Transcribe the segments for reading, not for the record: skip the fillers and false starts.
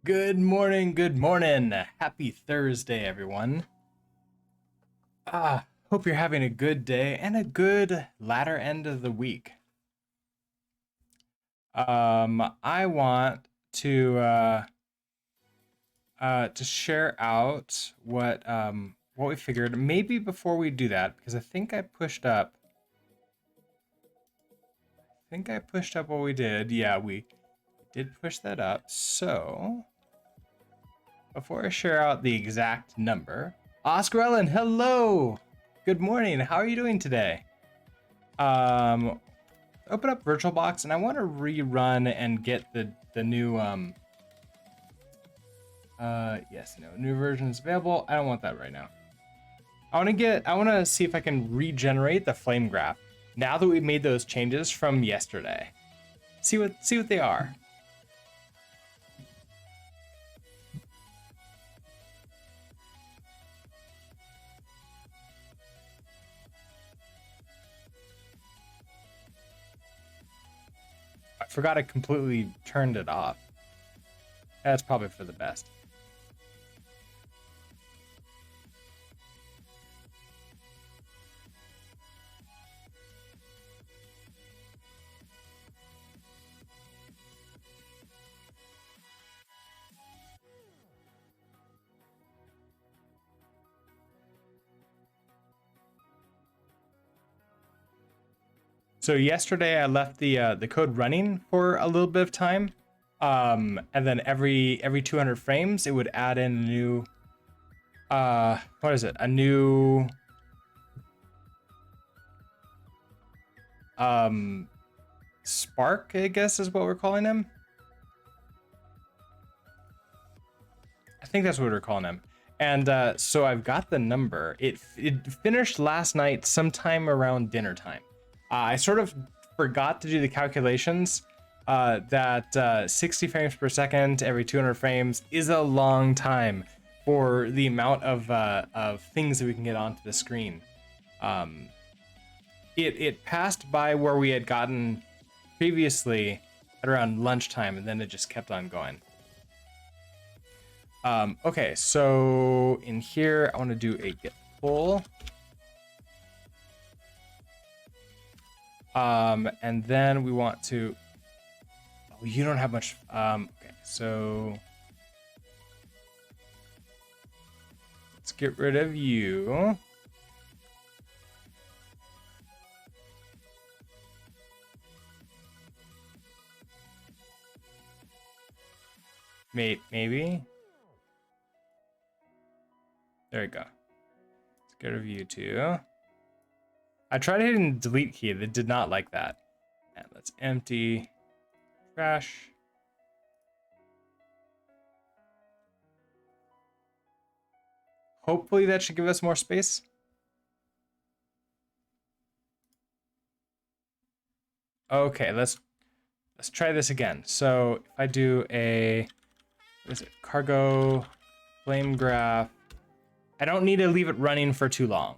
Good morning, good morning. Happy Thursday, everyone. Hope you're having a good day and a good latter end of the week. I want to share out what we figured. Maybe before we do that, because I think I pushed up what we did. Yeah, we did push that up. So before I share out the exact number, Oscar Ellen, hello. Good morning. How are you doing today? Um, Open up VirtualBox, and I want to rerun and get the new new version is available. I don't want that right now. I want to see if I can regenerate the flame graph now that we made those changes from yesterday. See what they are. I forgot I completely turned it off. That's probably for the best. So yesterday I left the code running for a little bit of time, and then every 200 frames it would add in a new what is it? A new spark, I guess is what we're calling him. I think that's what we're calling him. And so I've got the number. It finished last night sometime around dinner time. I sort of forgot to do the calculations that 60 frames per second every 200 frames is a long time for the amount of things that we can get onto the screen. It passed by where we had gotten previously at around lunchtime, and then it just kept on going. Okay, so in here, I want to do a get full. And then we want to, oh, you don't have much, okay, so let's get rid of you. Maybe. There we go. Let's get rid of you too. I tried hitting the delete key. That did not like that. And let's empty trash. Hopefully that should give us more space. Okay, let's try this again. So if I do a, what is it? Cargo flame graph. I don't need to leave it running for too long.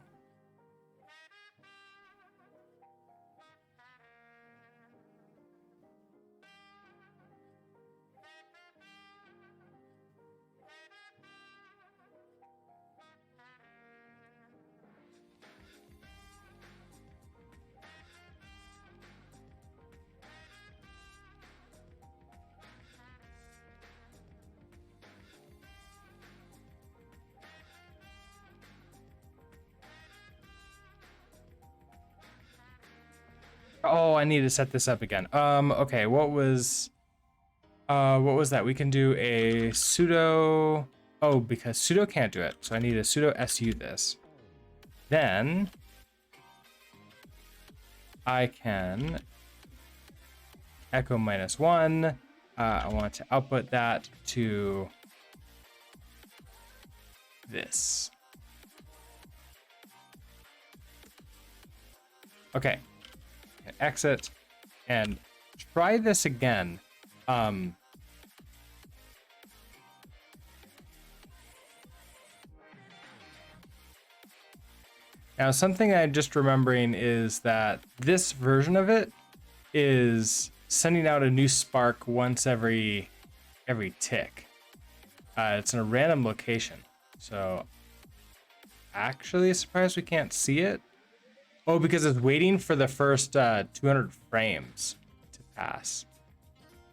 Oh, I need to set this up again. Okay, what was that? We can do a sudo, oh, because sudo can't do it. So I need a sudo su this. Then I can echo -1. I want to output that to this. Okay. Exit and try this again. Now, something I'm just remembering is that this version of it is sending out a new spark once every tick. It's in a random location. So actually surprised we can't see it. Oh, because it's waiting for the first 200 frames to pass,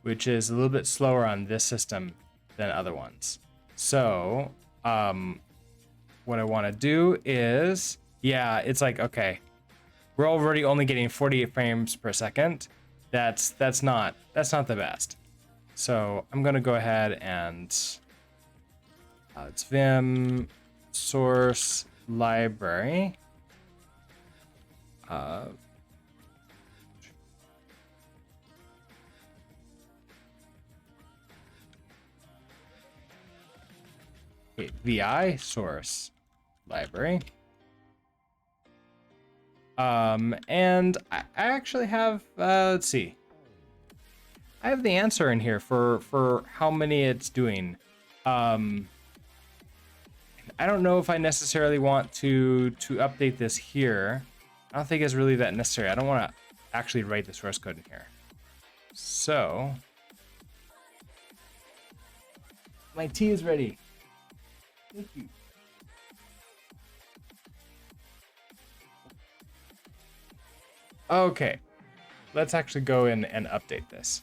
which is a little bit slower on this system than other ones. So what I want to do is, yeah, it's like, okay, we're already only getting 48 frames per second. That's not the best. So I'm gonna go ahead and it's Vim source library. Okay, VI source library. And I actually have, let's see. I have the answer in here for how many it's doing. I don't know if I necessarily want to update this here. I don't think it's really that necessary. I don't want to actually write the source code in here. So my tea is ready. Thank you. Okay, let's actually go in and update this.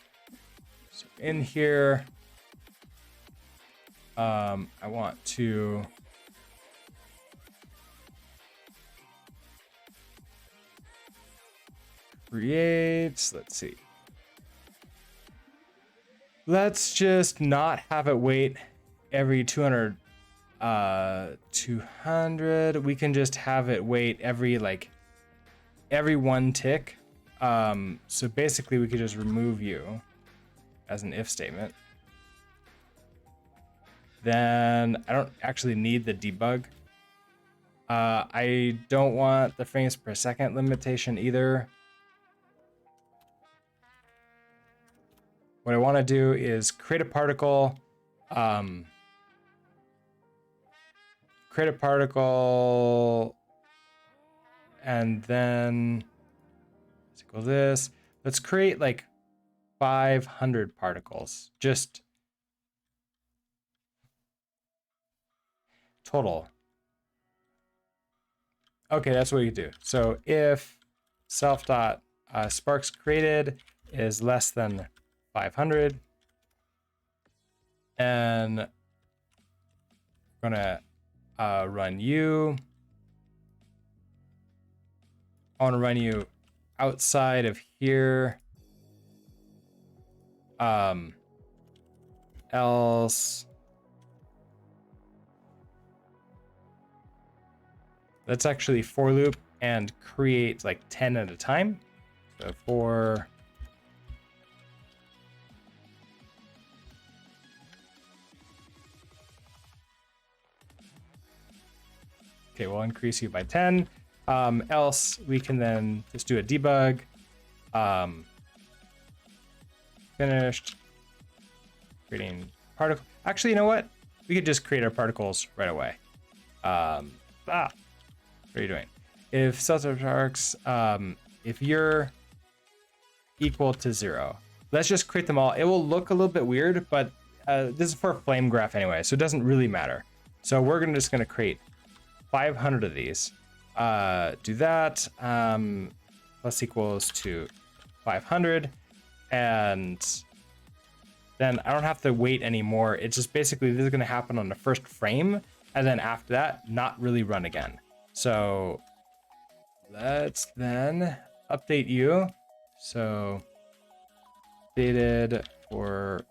So in here, I want to create, let's see. Let's just not have it wait every 200. We can just have it wait every one tick. So basically we could just remove you as an if statement. Then I don't actually need the debug. I don't want the frames per second limitation either. What I want to do is create a particle, and then let's equal this. Let's create like 500 particles, just total. Okay, that's what you do. So if self dot sparks created is less than 500, and we're gonna run you. I want to run you outside of here. Else. Let's actually for loop and create like 10 at a time. So for okay, we'll increase you by 10. Else we can then just do a debug. Finished creating particle. Actually, you know what? We could just create our particles right away. What are you doing? If self-arcs, if you're equal to 0, let's just create them all. It will look a little bit weird, but this is for a flame graph anyway, so it doesn't really matter. So we're just gonna create 500 of these. Do that. Plus equals to 500, and then I don't have to wait anymore. It's just basically this is gonna happen on the first frame, and then after that, not really run again. So let's then update you. So updated for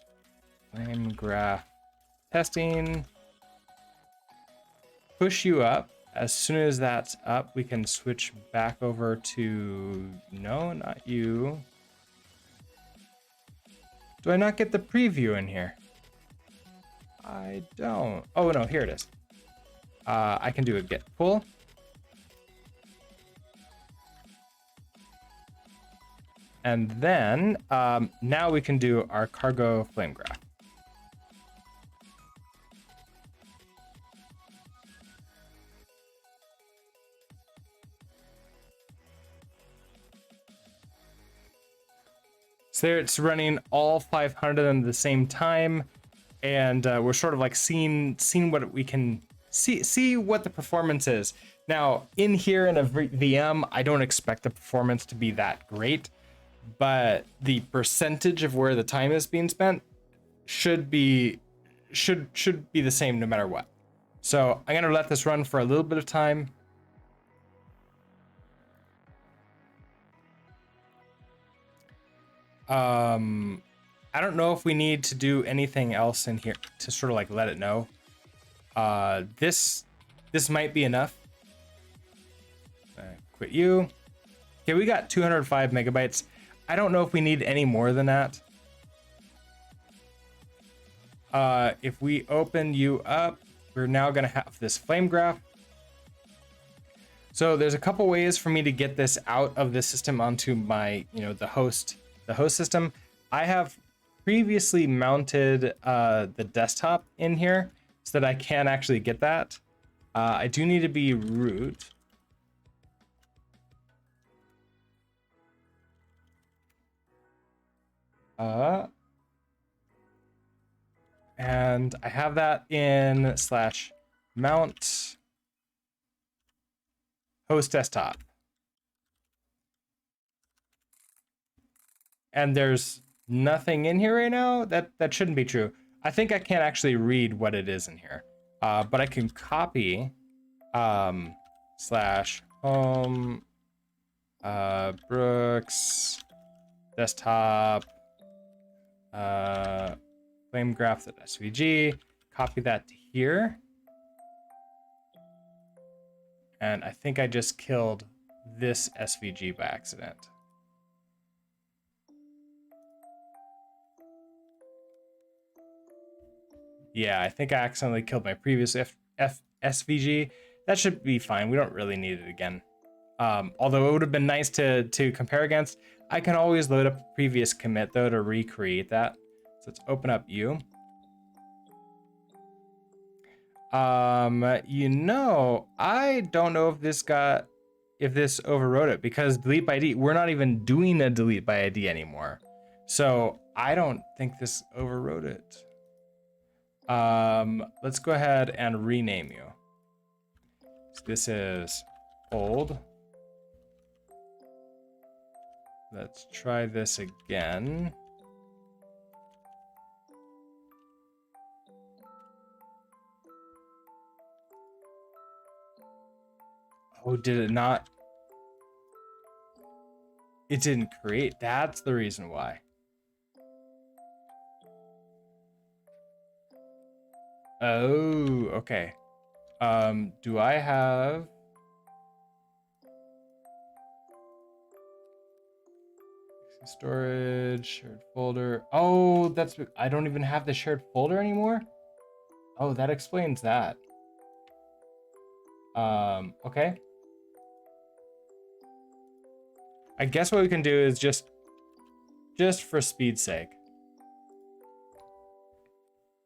flame graph testing. Push you up. As soon as that's up, we can switch back over to, no, not you. Do I not get the preview in here? I don't. Oh no, here it is. I can do a get pull. And then now we can do our cargo flame graph. So there it's running all 500 of them at the same time. and we're sort of like seeing what we can see what the performance is. Now in here in a VM, I don't expect the performance to be that great, but the percentage of where the time is being spent should be the same no matter what. So I'm gonna let this run for a little bit of time. I don't know if we need to do anything else in here to sort of like let it know. This might be enough. Quit you. Okay, we got 205 megabytes. I don't know if we need any more than that. If we open you up, we're now gonna have this flame graph. So there's a couple ways for me to get this out of the system onto my, the host system. I have previously mounted the desktop in here so that I can actually get that. I do need to be root. And I have that in /mount host desktop. And there's nothing in here right now. That shouldn't be true. I think I can't actually read what it is in here. But I can copy /home Brooks desktop flamegraph.svg, copy that to here. And I think I just killed this SVG by accident. Yeah, I think I accidentally killed my previous SVG. That should be fine. We don't really need it again. Although it would have been nice to compare against. I can always load up a previous commit though to recreate that. So let's open up U. I don't know if this overwrote it, because delete by ID, we're not even doing a delete by ID anymore. So I don't think this overwrote it. Let's go ahead and rename you. So this is old. Let's try this again. Oh, did it not? It didn't create. That's the reason why. Oh, okay. Do I have... storage, shared folder. Oh, I don't even have the shared folder anymore. Oh, that explains that. Okay. I guess what we can do is just for speed's sake.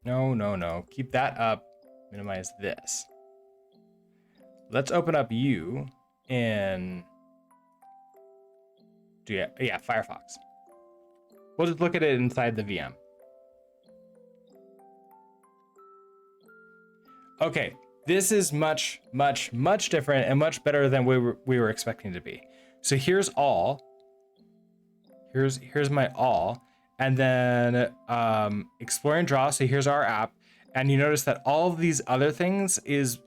No. Keep that up. Minimize this. Let's open up you in... Yeah, Firefox. We'll just look at it inside the VM. Okay, this is much different and much better than we were expecting to be. So here's all. Here's my all, and then explore and draw. So here's our app, and you notice that all of these other things is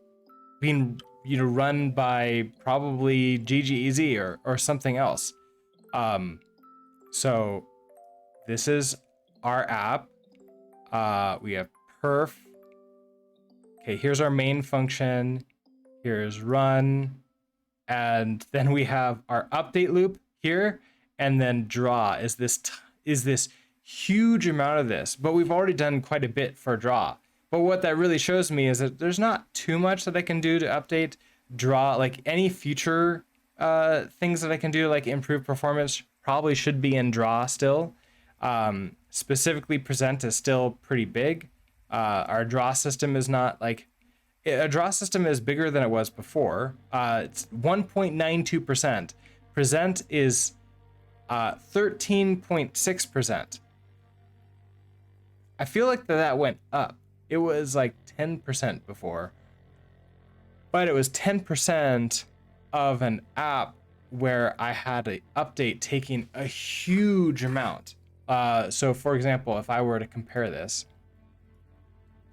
being run by probably GGEZ or something else. So this is our app. We have perf. Okay, here's our main function. Here's run. And then we have our update loop here. And then draw is this huge amount of this. But we've already done quite a bit for draw. But what that really shows me is that there's not too much that I can do to update draw. Like any future things that I can do, like improve performance, probably should be in draw still. Specifically present is still pretty big. Our draw system is not like... A draw system is bigger than it was before. It's 1.92%. Present is 13.6%. I feel like that went up. It was like 10% before, but it was 10% of an app where I had an update taking a huge amount. So for example, if I were to compare this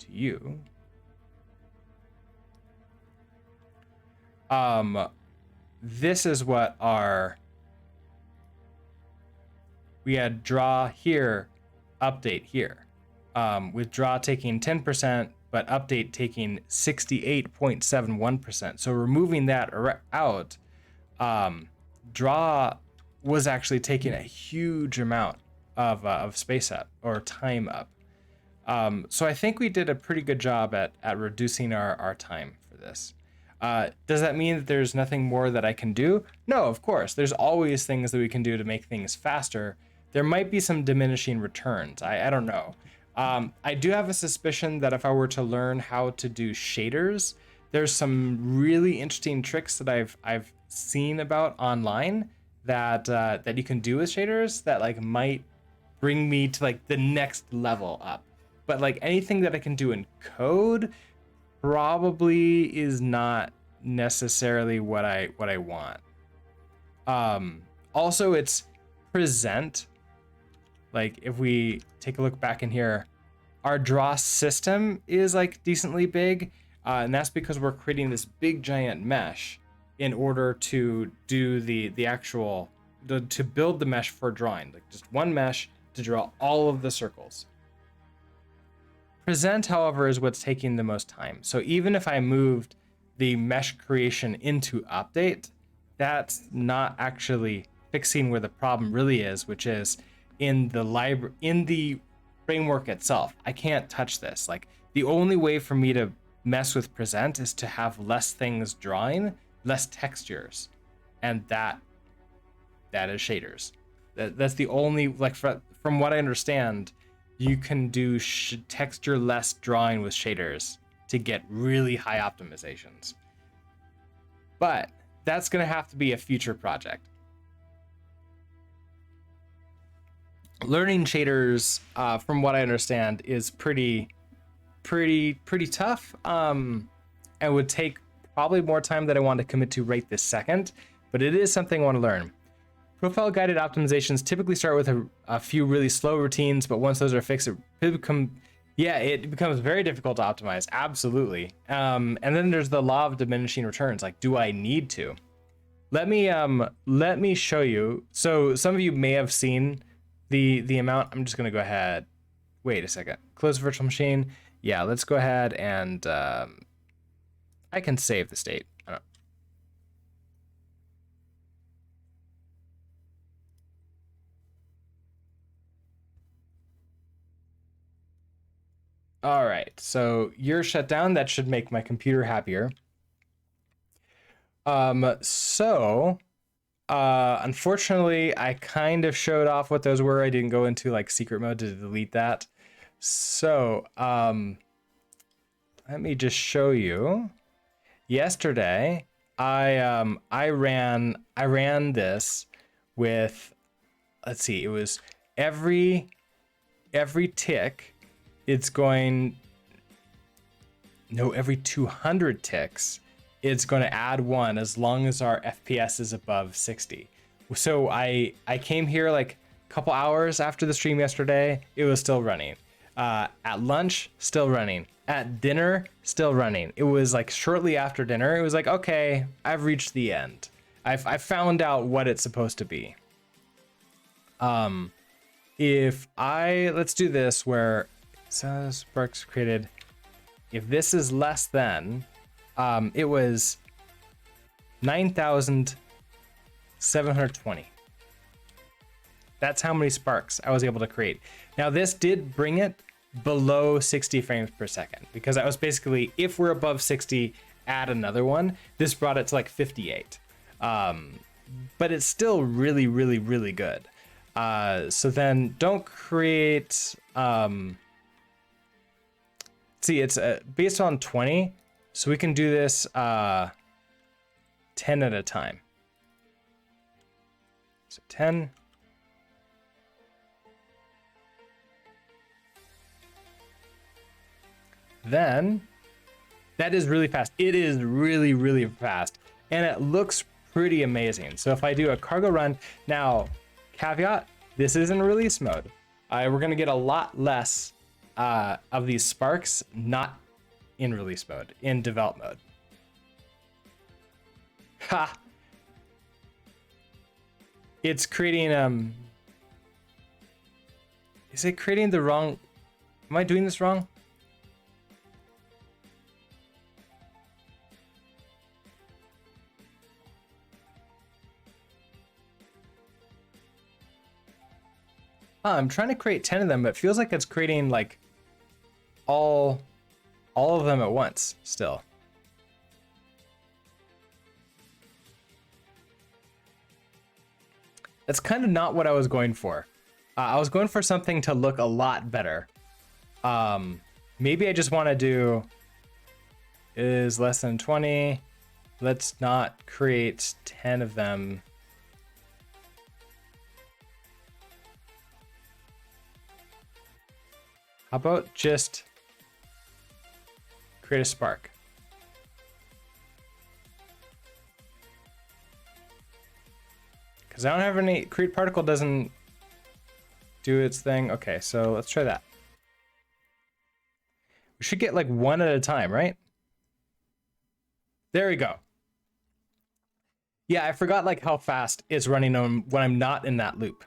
to you, this is what we had draw here, update here, with draw taking 10%, but update taking 68.71%. So removing that out, draw was actually taking a huge amount of space up or time up. So I think we did a pretty good job at reducing our time for this. Does that mean that there's nothing more that I can do? No, of course. There's always things that we can do to make things faster. There might be some diminishing returns. I don't know. I do have a suspicion that if I were to learn how to do shaders, there's some really interesting tricks that I've seen about online that you can do with shaders that like might bring me to like the next level up. But like anything that I can do in code probably is not necessarily what I want. Also, it's present. Like if we take a look back in here, our draw system is like decently big, and that's because we're creating this big giant mesh in order to do the actual to build the mesh for drawing, like just one mesh to draw all of the circles. Present, however, is what's taking the most time. So even if I moved the mesh creation into update, that's not actually fixing where the problem really is, which is in the framework itself. I can't touch this. Like the only way for me to mess with present is to have less things drawing, less textures, and that is shaders. That's the only, like from what I understand, you can do texture less drawing with shaders to get really high optimizations. But that's gonna have to be a future project. Learning shaders, from what I understand, is pretty tough, and would take probably more time than I want to commit to right this second, but it is something I want to learn. Profile guided optimizations typically start with a few really slow routines, but once those are fixed, it becomes very difficult to optimize. Absolutely. And then there's the law of diminishing returns. Like, do I need to? Let me show you. So some of you may have seen the amount. I'm just gonna go ahead. Wait a second. Close virtual machine. Yeah, let's go ahead and I can save the state. All right, so you're shut down. That should make my computer happier. Unfortunately, I kind of showed off what those were. I didn't go into like secret mode to delete that. So, let me just show you. Yesterday, I ran this with, let's see, it was every tick. It's going, no, every 200 ticks, it's going to add one as long as our FPS is above 60. So I came here like a couple hours after the stream yesterday. It was still running. At lunch, still running. At dinner, still running. It was like shortly after dinner. It was like, okay, I've reached the end. I found out what it's supposed to be. Let's do this where so sparks created, if this is less than, it was 9,720. That's how many sparks I was able to create. Now this did bring it below 60 frames per second, because that was basically, if we're above 60, add another one. This brought it to like 58. But it's still really, really, really good. So then don't create, see, it's based on 20, so we can do this 10 at a time. So 10. then that is really fast. It is really, really fast. And it looks pretty amazing. So if I do a cargo run, now caveat, this is in release mode. We're gonna get a lot less of these sparks, not in release mode, in develop mode. Ha! It's creating, is it creating the wrong, am I doing this wrong? I'm trying to create 10 of them, but it feels like it's creating like all of them at once still. That's kind of not what I was going for. I was going for something to look a lot better. Maybe I just want to do is less than 20. Let's not create 10 of them. How about just create a spark? Because I don't have any, create particle doesn't do its thing. Okay, so let's try that. We should get like one at a time, right? There we go. Yeah, I forgot like how fast it's running on when I'm not in that loop.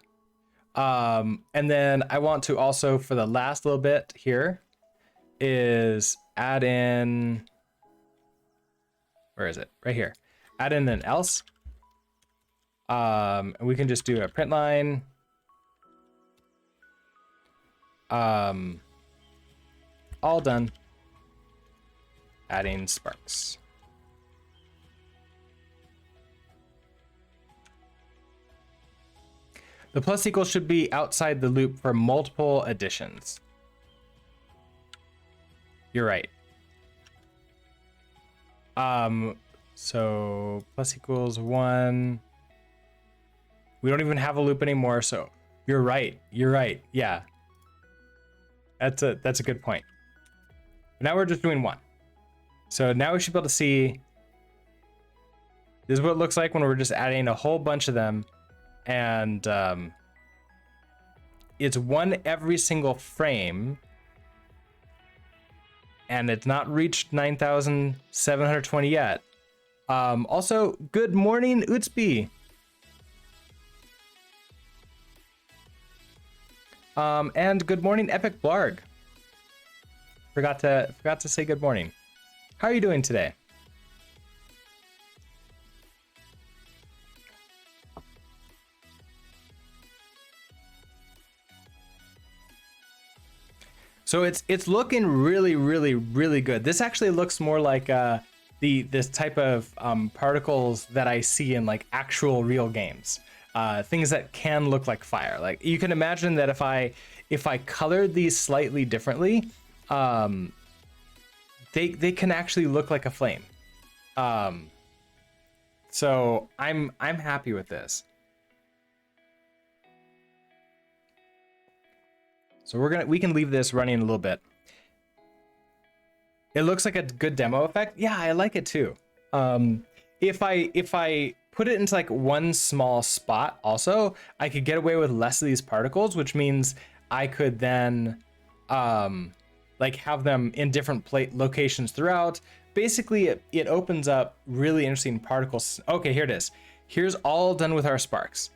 And then I want to also, for the last little bit here, is add in, where is it? Right here. Add in an else. And we can just do a print line. All done. Adding sparks. The plus equal should be outside the loop for multiple additions. You're right. So plus equals 1. We don't even have a loop anymore, so you're right. You're right. Yeah. That's a good point. But now we're just doing 1. So now we should be able to see, this is what it looks like when we're just adding a whole bunch of them. And it's 1 every single frame, and it's not reached 9,720 yet. Also, good morning, Utsby. And good morning, Epic Blarg. Forgot to say good morning. How are you doing today? So it's looking really, really, really good. This actually looks more like this type of particles that I see in like actual real games. Things that can look like fire. Like you can imagine that if I colored these slightly differently, they can actually look like a flame. So I'm happy with this. So we can leave this running a little bit. It looks like a good demo effect. Yeah, I like it too. If I put it into like one small spot also, I could get away with less of these particles, which means I could then like have them in different locations throughout. Basically, it opens up really interesting particles. Okay, here it is. Here's all done with our sparks.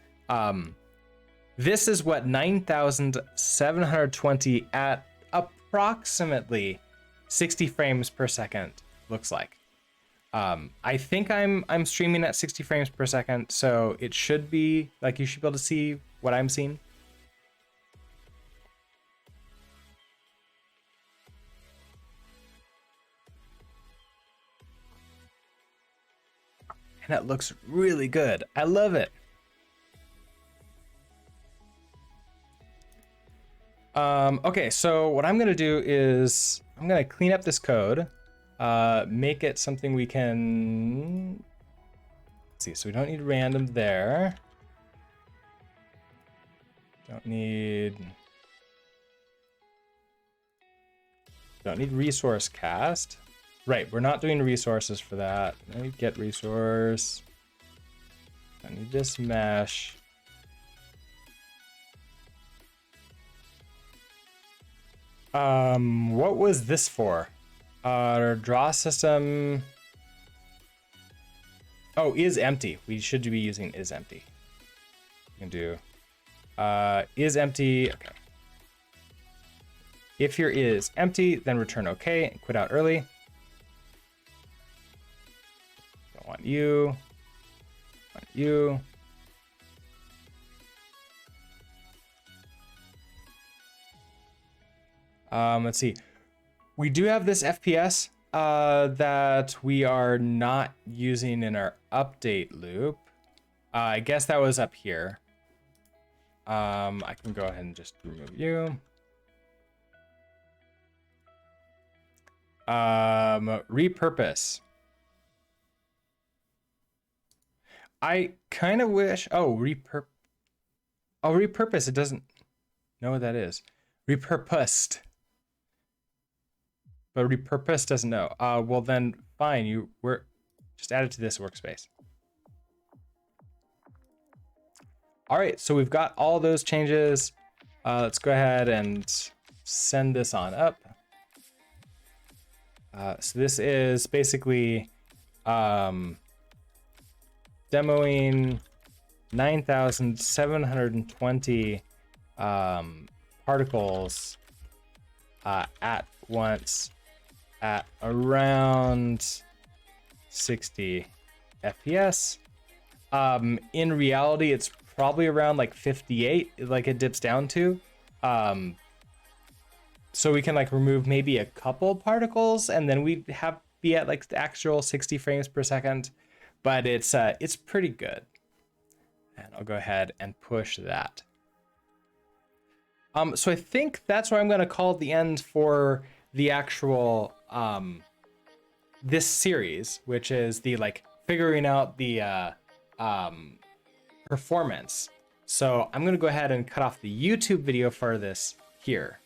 This is what 9,720 at approximately 60 frames per second looks like. I think I'm streaming at 60 frames per second, so it should be like you should be able to see what I'm seeing. And it looks really good. I love it. Okay, so what I'm gonna do is I'm gonna clean up this code, make it something we can, let's see, so we don't need random there. Don't need Don't need resource cast. Right, we're not doing resources for that. Let me get resource. I need this mesh. What was this for? Our draw system. Oh, is empty. We should be using is empty. We can do is empty. Okay. If your is empty, then return okay and quit out early. Don't want you. Want you. Let's see. We do have this FPS that we are not using in our update loop. I guess that was up here. I can go ahead and just remove you. Repurpose. I kind of wish. Oh, repurpose. It doesn't know what that is. Repurposed. But repurpose doesn't know. Well then, fine. We're just add it to this workspace. All right, so we've got all those changes. Let's go ahead and send this on up. So this is basically demoing 9,720 particles at once at around 60 FPS. In reality, it's probably around like 58, like it dips down to. So we can like remove maybe a couple particles and then we'd be at like the actual 60 frames per second, but it's pretty good. And I'll go ahead and push that. So I think that's where I'm going to call it the end for the actual this series, which is the like figuring out the performance. So I'm going to go ahead and cut off the YouTube video for this here.